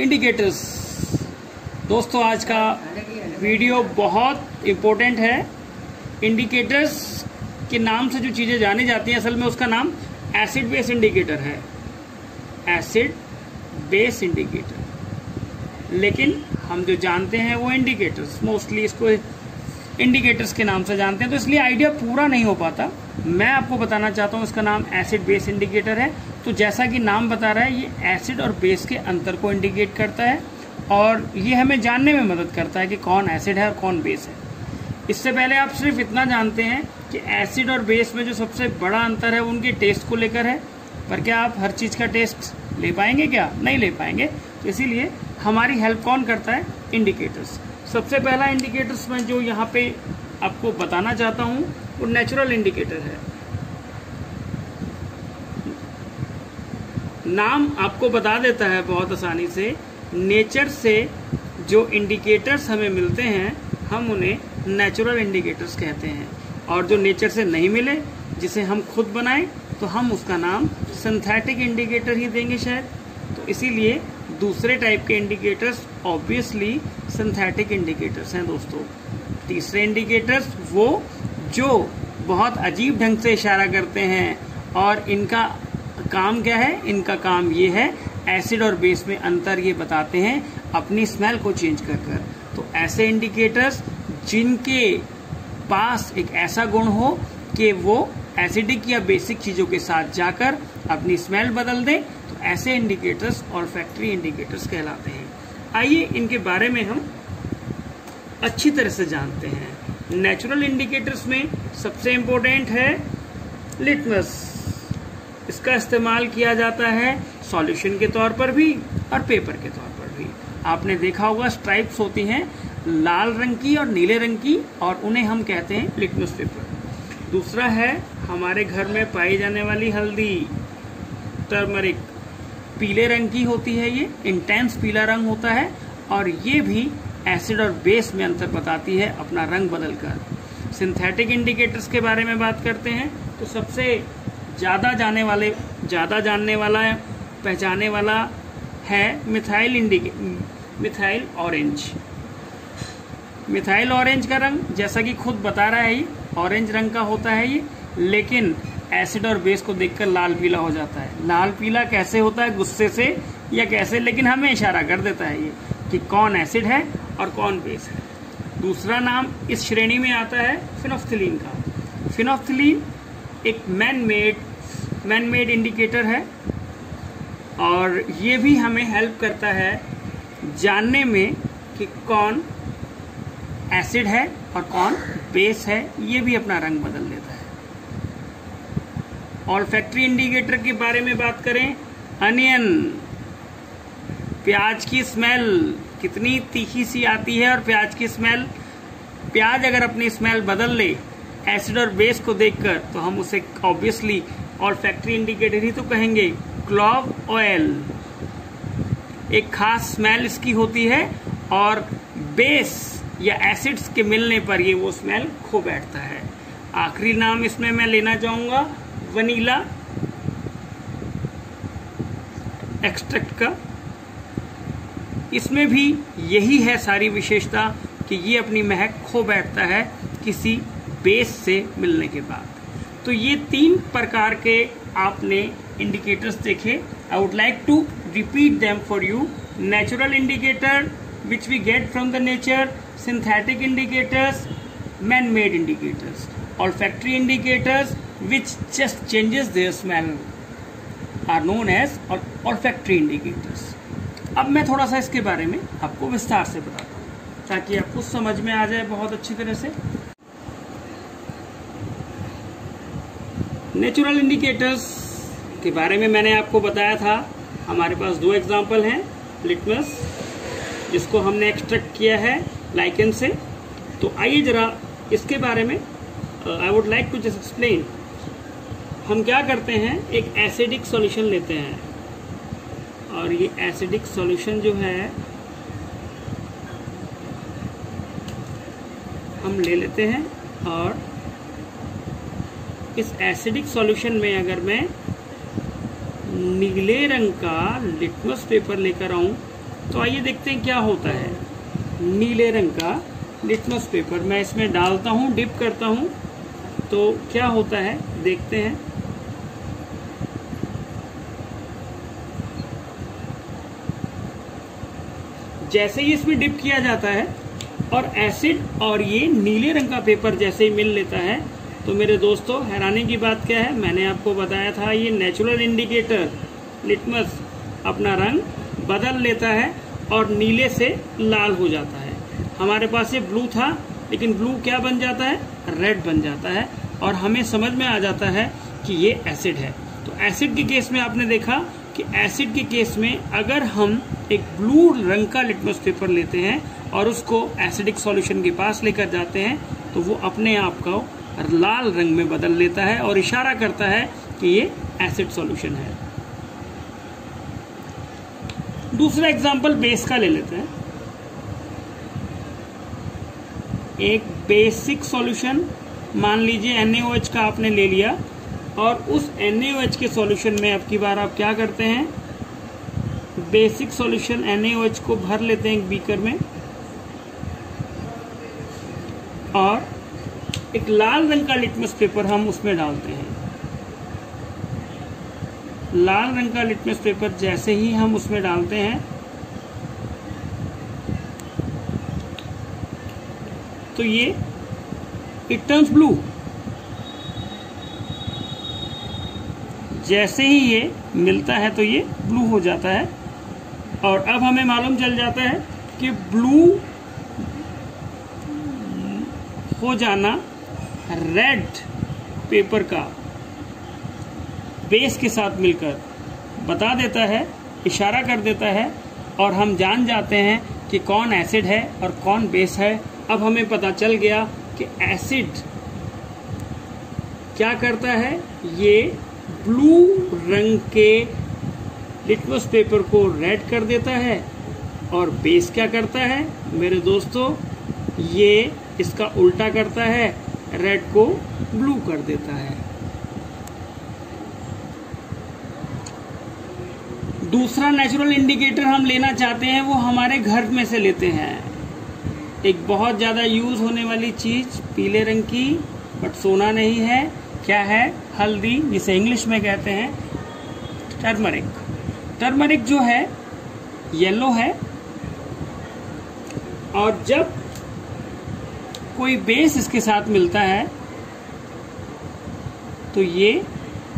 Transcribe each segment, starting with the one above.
Indicators. दोस्तों आज का वीडियो बहुत इम्पोर्टेंट है। इंडिकेटर्स के नाम से जो चीज़ें जानी जाती हैं, असल में उसका नाम एसिड बेस इंडिकेटर है। एसिड बेस इंडिकेटर, लेकिन हम जो जानते हैं वो इंडिकेटर्स, मोस्टली इसको इंडिकेटर्स के नाम से जानते हैं, तो इसलिए आइडिया पूरा नहीं हो पाता। मैं आपको बताना चाहता हूँ इसका नाम एसिड बेस इंडिकेटर है। तो जैसा कि नाम बता रहा है, ये एसिड और बेस के अंतर को इंडिकेट करता है और ये हमें जानने में मदद करता है कि कौन एसिड है और कौन बेस है। इससे पहले आप सिर्फ इतना जानते हैं कि एसिड और बेस में जो सबसे बड़ा अंतर है वो उनके टेस्ट को लेकर है। पर क्या आप हर चीज़ का टेस्ट ले पाएंगे? क्या नहीं ले पाएंगे। तो इसीलिए हमारी हेल्प कौन करता है? इंडिकेटर्स। सबसे पहला इंडिकेटर्स में जो यहाँ पे आपको बताना चाहता हूँ वो नेचुरल इंडिकेटर है। नाम आपको बता देता है बहुत आसानी से। नेचर से जो इंडिकेटर्स हमें मिलते हैं हम उन्हें नेचुरल इंडिकेटर्स कहते हैं, और जो नेचर से नहीं मिले, जिसे हम खुद बनाएं, तो हम उसका नाम सिंथेटिक इंडिकेटर ही देंगे शायद। तो इसीलिए दूसरे टाइप के इंडिकेटर्स ऑब्वियसली सिंथेटिक इंडिकेटर्स हैं दोस्तों। तीसरे इंडिकेटर्स वो जो बहुत अजीब ढंग से इशारा करते हैं, और इनका काम क्या है? इनका काम ये है एसिड और बेस में अंतर ये बताते हैं अपनी स्मेल को चेंज कर कर। तो ऐसे इंडिकेटर्स जिनके पास एक ऐसा गुण हो कि वो एसिडिक या बेसिक चीज़ों के साथ जाकर अपनी स्मेल बदल दें, तो ऐसे इंडिकेटर्स ऑल्फैक्टरी इंडिकेटर्स कहलाते हैं। आइए इनके बारे में हम अच्छी तरह से जानते हैं। नेचुरल इंडिकेटर्स में सबसे इम्पोर्टेंट है लिटमस। इसका इस्तेमाल किया जाता है सॉल्यूशन के तौर पर भी और पेपर के तौर पर भी। आपने देखा होगा स्ट्राइप्स होती हैं लाल रंग की और नीले रंग की, और उन्हें हम कहते हैं लिटमस पेपर। दूसरा है हमारे घर में पाई जाने वाली हल्दी, टर्मरिक। पीले रंग की होती है, ये इंटेंस पीला रंग होता है, और ये भी एसिड और बेस में अंतर बताती है अपना रंग बदलकर। सिंथेटिक इंडिकेटर्स के बारे में बात करते हैं तो सबसे ज़्यादा जानने वाला पहचाने वाला है मिथाइल ऑरेंज। मिथाइल ऑरेंज का रंग जैसा कि खुद बता रहा है ये ऑरेंज रंग का होता है ये, लेकिन एसिड और बेस को देखकर लाल पीला हो जाता है। लाल पीला कैसे होता है? गुस्से से या कैसे, लेकिन हमें इशारा कर देता है ये कि कौन एसिड है और कौन बेस है। दूसरा नाम इस श्रेणी में आता है फिनोफ्थिलीन का। फिनोफ्थिलीन एक मैन मेड इंडिकेटर है, और ये भी हमें हेल्प करता है जानने में कि कौन एसिड है और कौन बेस है। ये भी अपना रंग बदल लेता है। ऑल्फैक्टरी इंडिकेटर के बारे में बात करें, अनियन, प्याज की स्मेल कितनी तीखी सी आती है, और प्याज की स्मेल, प्याज अगर अपनी स्मेल बदल ले एसिड और बेस को देखकर, तो हम उसे ऑब्वियसली ऑल्फैक्टरी इंडिकेटर ही तो कहेंगे। क्लॉव ऑयल, एक खास स्मेल इसकी होती है, और बेस या एसिड्स के मिलने पर ये वो स्मेल खो बैठता है। आखिरी नाम इसमें मैं लेना चाहूंगा वनीला एक्सट्रैक्ट का। इसमें भी यही है सारी विशेषता कि ये अपनी महक खो बैठता है किसी बेस से मिलने के बाद। तो ये 3 प्रकार के आपने इंडिकेटर्स देखे। I would like to repeat them for you. Natural indicator which we get from the nature, synthetic indicators, man made indicators, olfactory indicators which just changes their smell are known as olfactory indicators। अब मैं थोड़ा सा इसके बारे में आपको विस्तार से बताता हूँ ताकि आपको समझ में आ जाए बहुत अच्छी तरह से। नेचुरल इंडिकेटर्स के बारे में मैंने आपको बताया था। हमारे पास 2 एग्जाम्पल हैं। लिटमस, जिसको हमने एक्सट्रैक्ट किया है लाइकेन से। तो आइए जरा इसके बारे में I would like to just explain. हम क्या करते हैं, एक एसिडिक सॉल्यूशन लेते हैं, और ये एसिडिक सॉल्यूशन जो है हम ले लेते हैं, और इस एसिडिक सॉल्यूशन में अगर मैं नीले रंग का लिटमस पेपर लेकर आऊं तो आइए देखते हैं क्या होता है। नीले रंग का लिटमस पेपर मैं इसमें डालता हूँ, डिप करता हूँ, तो क्या होता है देखते हैं। जैसे ही इसमें डिप किया जाता है और एसिड और ये नीले रंग का पेपर जैसे ही मिल लेता है, तो मेरे दोस्तों हैरानी की बात क्या है, मैंने आपको बताया था ये नेचुरल इंडिकेटर लिटमस अपना रंग बदल लेता है और नीले से लाल हो जाता है। हमारे पास ये ब्लू था, लेकिन ब्लू क्या बन जाता है, रेड बन जाता है और हमें समझ में आ जाता है कि ये एसिड है। तो एसिड के केस में आपने देखा कि एसिड के केस में अगर हम एक ब्लू रंग का लिटमस पेपर लेते हैं और उसको एसिडिक सॉल्यूशन के पास लेकर जाते हैं, तो वो अपने आप को लाल रंग में बदल लेता है और इशारा करता है कि ये एसिड सॉल्यूशन है। दूसरा एग्जांपल बेस का ले लेते हैं। एक बेसिक सॉल्यूशन मान लीजिए NaOH का आपने ले लिया और उस NaOH के सॉल्यूशन में अब की बार आप क्या करते हैं, बेसिक सॉल्यूशन NaOH को भर लेते हैं एक बीकर में और एक लाल रंग का लिटमस पेपर हम उसमें डालते हैं। लाल रंग का लिटमस पेपर जैसे ही हम उसमें डालते हैं तो ये इट टर्न्स ब्लू। जैसे ही ये मिलता है तो ये ब्लू हो जाता है और अब हमें मालूम चल जाता है कि ब्लू हो जाना रेड पेपर का बेस के साथ मिलकर बता देता है, इशारा कर देता है और हम जान जाते हैं कि कौन एसिड है और कौन बेस है। अब हमें पता चल गया कि एसिड क्या करता है, ये ब्लू रंग के लिटमस पेपर को रेड कर देता है और बेस क्या करता है मेरे दोस्तों, ये इसका उल्टा करता है, रेड को ब्लू कर देता है। दूसरा नेचुरल इंडिकेटर हम लेना चाहते हैं, वो हमारे घर में से लेते हैं। एक बहुत ज्यादा यूज होने वाली चीज पीले रंग की, बट सोना नहीं है, क्या है, हल्दी, जिसे इंग्लिश में कहते हैं टर्मरिक। टर्मरिक जो है येलो है और जब कोई बेस इसके साथ मिलता है तो ये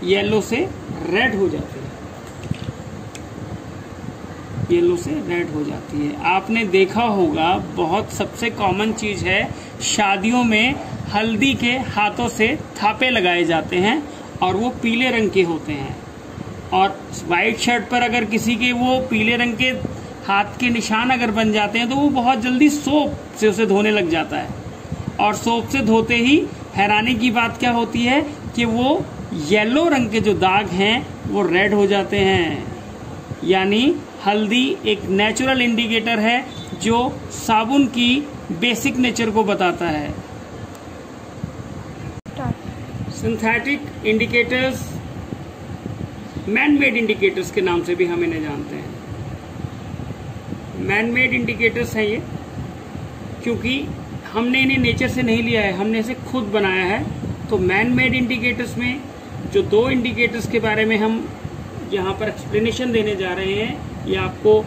येलो से रेड हो जाती है, येलो से रेड हो जाती है। आपने देखा होगा बहुत सबसे कॉमन चीज है, शादियों में हल्दी के हाथों से थापे लगाए जाते हैं और वो पीले रंग के होते हैं और वाइट शर्ट पर अगर किसी के वो पीले रंग के हाथ के निशान अगर बन जाते हैं तो वो बहुत जल्दी सोप से उसे धोने लग जाता है और सोप से धोते ही हैरानी की बात क्या होती है कि वो येलो रंग के जो दाग हैं वो रेड हो जाते हैं। यानी हल्दी एक नेचुरल इंडिकेटर है जो साबुन की बेसिक नेचर को बताता है। Synthetic indicators man made indicators के नाम से भी हम इन्हें जानते हैं। मैन मेड इंडिकेटर्स हैं ये, क्योंकि हमने इन्हें नेचर से नहीं लिया है, हमने इसे खुद बनाया है। तो मैन मेड इंडिकेटर्स में जो दो इंडिकेटर्स के बारे में हम यहाँ पर एक्सप्लेनेशन देने जा रहे हैं या आपको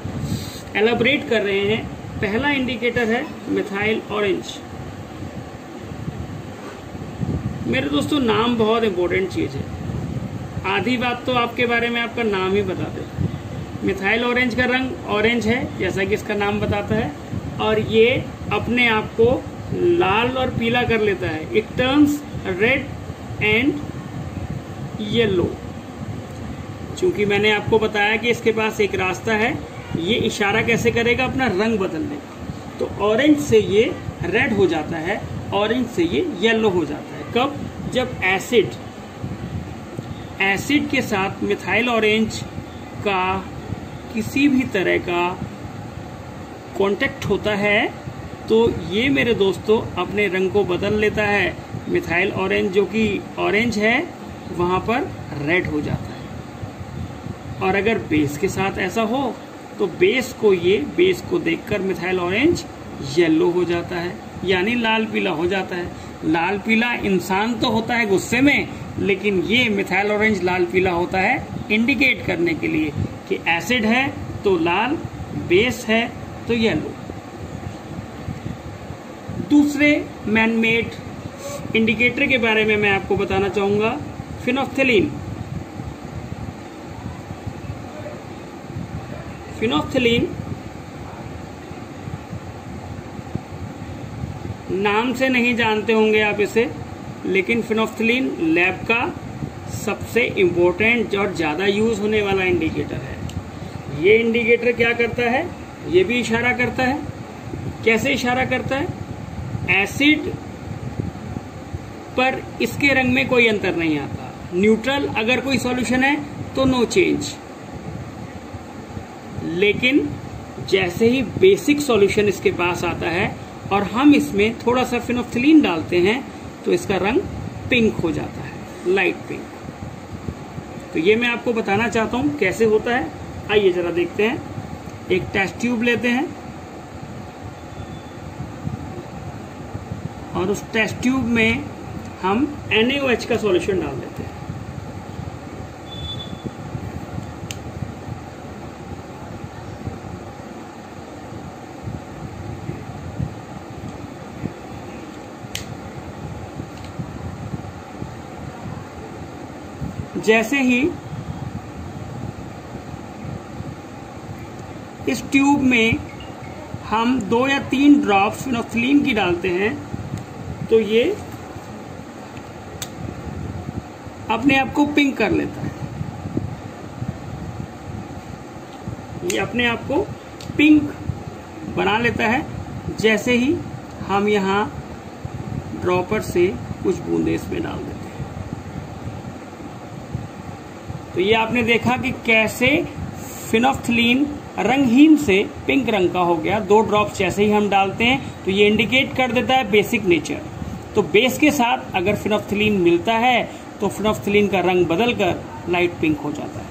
एलाबोरेट कर रहे हैं, पहला इंडिकेटर है मिथाइल ऑरेंज। मेरे दोस्तों नाम बहुत इंपॉर्टेंट चीज है, आधी बात तो आपके बारे में आपका नाम ही बता दे। मिथाइल ऑरेंज का रंग ऑरेंज है जैसा कि इसका नाम बताता है और ये अपने आप को लाल और पीला कर लेता है। It turns red and yellow. चूंकि मैंने आपको बताया कि इसके पास एक रास्ता है, ये इशारा कैसे करेगा अपना रंग बदलने का। तो ऑरेंज से ये रेड हो जाता है, ऑरेंज से ये येलो हो जाता है। कब? जब एसिड के साथ मिथाइल ऑरेंज का किसी भी तरह का कांटेक्ट होता है तो ये मेरे दोस्तों अपने रंग को बदल लेता है। मिथाइल ऑरेंज जो कि ऑरेंज है वहां पर रेड हो जाता है। और अगर बेस के साथ ऐसा हो तो बेस को देखकर मिथाइल ऑरेंज येलो हो जाता है, यानी लाल पीला हो जाता है। लाल पीला इंसान तो होता है गुस्से में, लेकिन ये मिथाइल ऑरेंज लाल पीला होता है इंडिकेट करने के लिए कि एसिड है तो लाल, बेस है तो येलो। दूसरे मैनमेड इंडिकेटर के बारे में मैं आपको बताना चाहूंगा, फिनोफ्थलीन। फिनोफ्थलीन नाम से नहीं जानते होंगे आप इसे, लेकिन फिनोफ्थलीन लैब का सबसे इम्पोर्टेंट और ज्यादा यूज होने वाला इंडिकेटर है। ये इंडिकेटर क्या करता है, ये भी इशारा करता है। कैसे इशारा करता है? एसिड पर इसके रंग में कोई अंतर नहीं आता। न्यूट्रल अगर कोई सॉल्यूशन है तो नो चेंज, लेकिन जैसे ही बेसिक सॉल्यूशन इसके पास आता है और हम इसमें थोड़ा सा फिनोफ्थलीन डालते हैं तो इसका रंग पिंक हो जाता है, लाइट पिंक। तो ये मैं आपको बताना चाहता हूं कैसे होता है। आइए जरा देखते हैं। एक टेस्ट ट्यूब लेते हैं और उस टेस्ट ट्यूब में हम NaOH का सॉल्यूशन डाल देते हैं। जैसे ही इस ट्यूब में हम 2 या 3 ड्रॉप्स फिनोफ्थलीन की डालते हैं तो ये अपने आप को पिंक कर लेता है। ये अपने आप को पिंक बना लेता है जैसे ही हम यहाँ ड्रॉपर से कुछ बूंदे इसमें डाल देते हैं। तो ये आपने देखा कि कैसे फिनोफ्थलीन रंगहीन से पिंक रंग का हो गया। 2 ड्रॉप्स जैसे ही हम डालते हैं तो ये इंडिकेट कर देता है बेसिक नेचर। तो बेस के साथ अगर फिनोफ्थलीन मिलता है तो फिनोफ्थलीन का रंग बदलकर लाइट पिंक हो जाता है।